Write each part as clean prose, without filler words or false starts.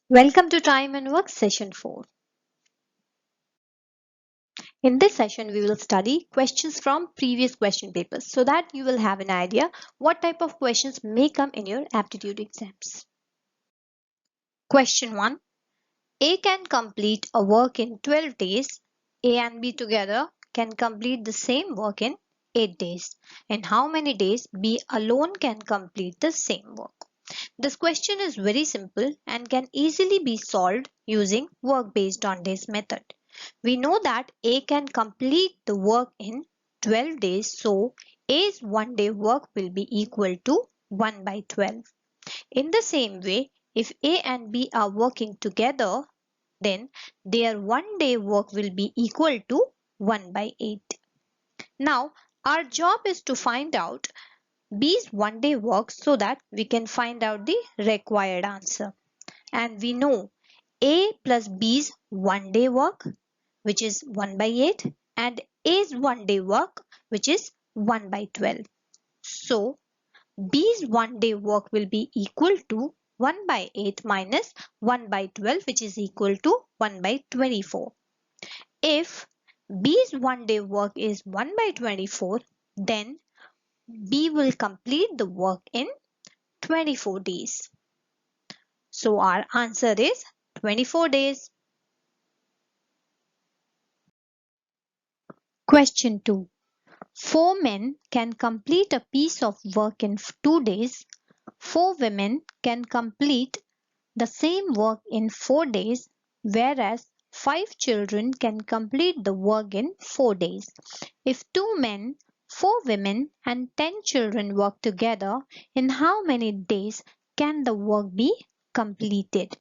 Welcome to Time and Work Session 4. In this session, we will study questions from previous question papers so that you will have an idea what type of questions may come in your aptitude exams. Question 1. A can complete a work in 12 days. A and B together can complete the same work in 8 days. In how many days B alone can complete the same work? This question is very simple and can easily be solved using work based on days method. We know that A can complete the work in 12 days, so A's 1 day work will be equal to 1 by 12. In the same way, if A and B are working together, then their 1 day work will be equal to 1 by 8. Now, our job is to find out B's 1 day work so that we can find out the required answer. And we know A plus B's 1 day work, which is 1 by 8, and A's 1 day work, which is 1 by 12. So, B's 1 day work will be equal to 1 by 8 minus 1 by 12, which is equal to 1 by 24. If B's 1 day work is 1 by 24, then B will complete the work in 24 days. So our answer is 24 days. Question 2. 4 men can complete a piece of work in 2 days. 4 women can complete the same work in 4 days, whereas 5 children can complete the work in 4 days. If 2 men, 4 women and 10 children work together, in how many days can the work be completed?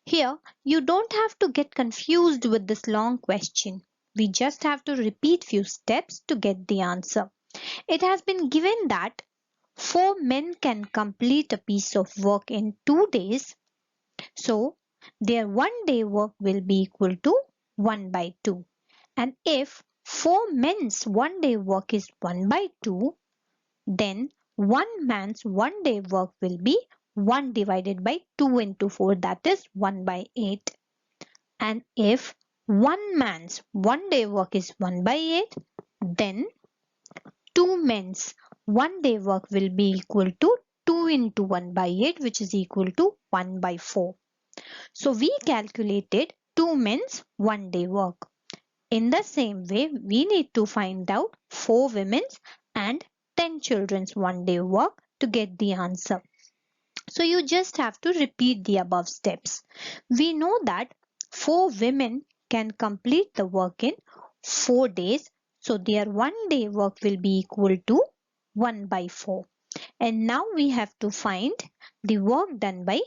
Here, you don't have to get confused with this long question. We just have to repeat few steps to get the answer. It has been given that 4 men can complete a piece of work in 2 days. So, their 1 day work will be equal to 1 by 2. And if 4 men's 1 day work is 1 by 2, then 1 man's 1 day work will be 1 divided by 2 into 4, that is 1 by 8. And if 1 man's 1 day work is 1 by 8, then 2 men's 1 day work will be equal to 2 into 1 by 8, which is equal to 1 by 4. So we calculated 2 men's 1 day work. In the same way, we need to find out 4 women's and 10 children's 1 day work to get the answer. So you just have to repeat the above steps. We know that 4 women can complete the work in 4 days. So their 1 day work will be equal to 1 by 4. And now we have to find the work done by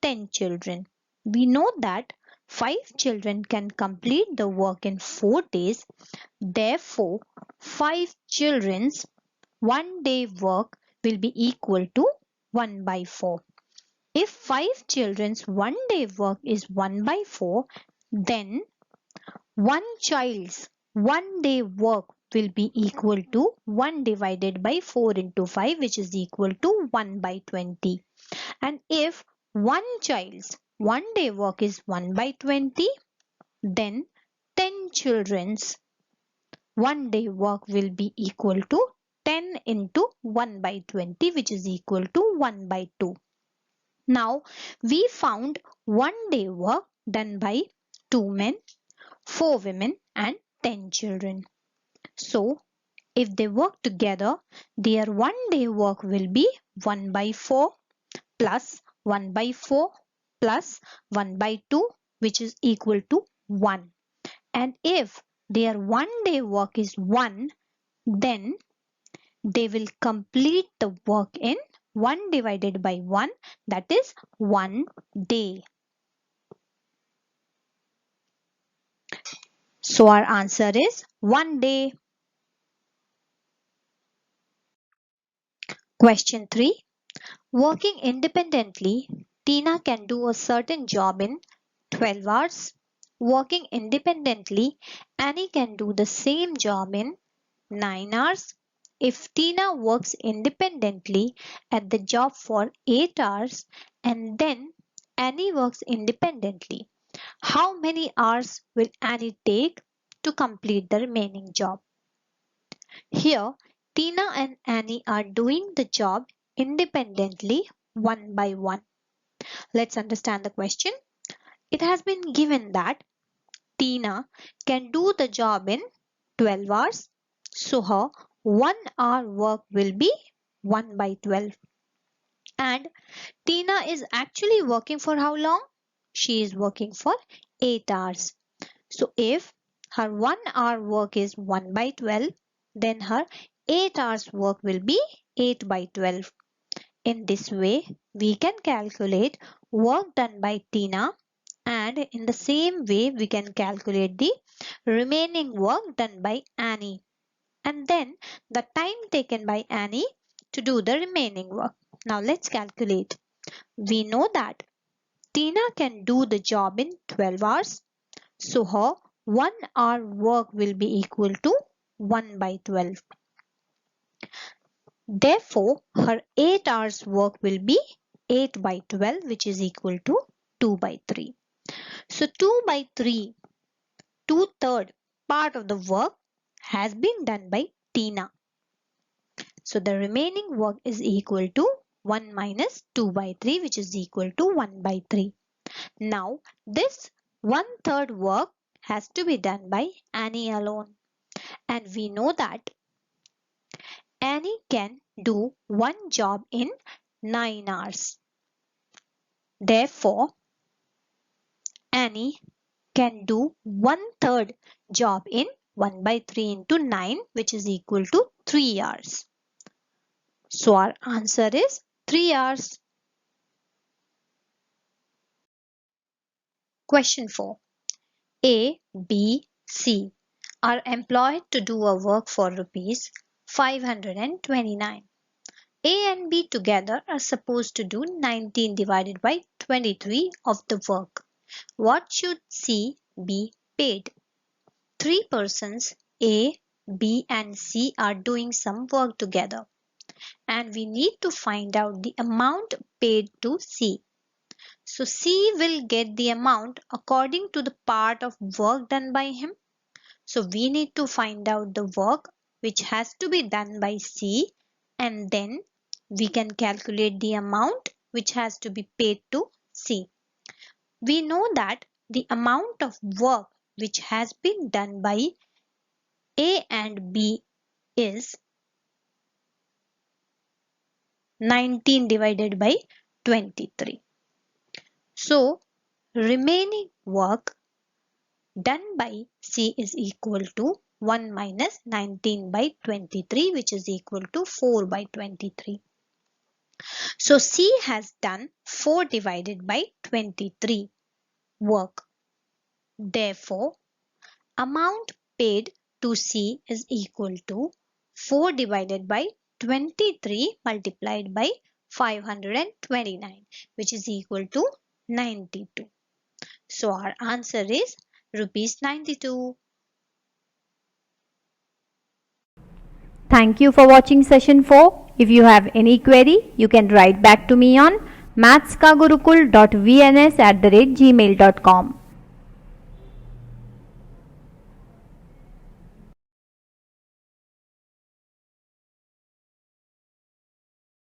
10 children. We know that 5 children can complete the work in 4 days. Therefore, 5 children's 1 day work will be equal to 1 by 4. If 5 children's 1 day work is 1 by 4, then 1 child's 1 day work will be equal to 1 divided by 4 into 5, which is equal to 1 by 20. And if 1 child's 1 day work is 1 by 20, then 10 children's 1 day work will be equal to 10 into 1 by 20, which is equal to 1 by 2. Now, we found 1 day work done by 2 men, 4 women and 10 children. So, if they work together, their 1 day work will be 1 by 4 plus 1 by 4 plus 1 by 2, which is equal to 1. And if their 1 day work is 1, then they will complete the work in 1 divided by 1, that is 1 day. So our answer is 1 day. Question 3. Working independently, Tina can do a certain job in 12 hours. Working independently, Annie can do the same job in 9 hours. If Tina works independently at the job for 8 hours and then Annie works independently. How many hours will Annie take to complete the remaining job? Here, Tina and Annie are doing the job independently one by one. Let's understand the question. It has been given that Tina can do the job in 12 hours. So her 1 hour work will be 1 by 12. And Tina is actually working for how long? She is working for 8 hours. So if her 1 hour work is 1 by 12, then her 8 hours work will be 8 by 12. In this way, we can calculate work done by Tina, and in the same way we can calculate the remaining work done by Annie, and then the time taken by Annie to do the remaining work. Now let's calculate. We know that Tina can do the job in 12 hours. So her 1 hour work will be equal to 1 by 12. Therefore, her 8 hours work will be 8 by 12, which is equal to 2 by 3. So 2 by 3, 2/3 part of the work has been done by Tina. So the remaining work is equal to 1 minus 2 by 3, which is equal to 1 by 3. Now this 1/3 work has to be done by Annie alone. And we know that Annie can do one job in 9 hours. Therefore, Annie can do 1/3 job in 1 by 3 into 9, which is equal to 3 hours. So our answer is 3 hours. Question 4. A, B, C are employed to do a work for rupees 529. A and B together are supposed to do 19 divided by 23 of the work. What should C be paid? Three persons A, B and C are doing some work together, and we need to find out the amount paid to C. So C will get the amount according to the part of work done by him. So we need to find out the work which has to be done by C, and then we can calculate the amount which has to be paid to C. We know that the amount of work which has been done by A and B is 19 divided by 23. So remaining work done by C is equal to 1 minus 19 by 23, which is equal to 4 by 23. So C has done 4 divided by 23 work. Therefore, amount paid to C is equal to 4 divided by 23 multiplied by 529, which is equal to 92. So our answer is rupees 92. Thank you for watching session 4. If you have any query, you can write back to me on mathskagurukul.vns@gmail.com.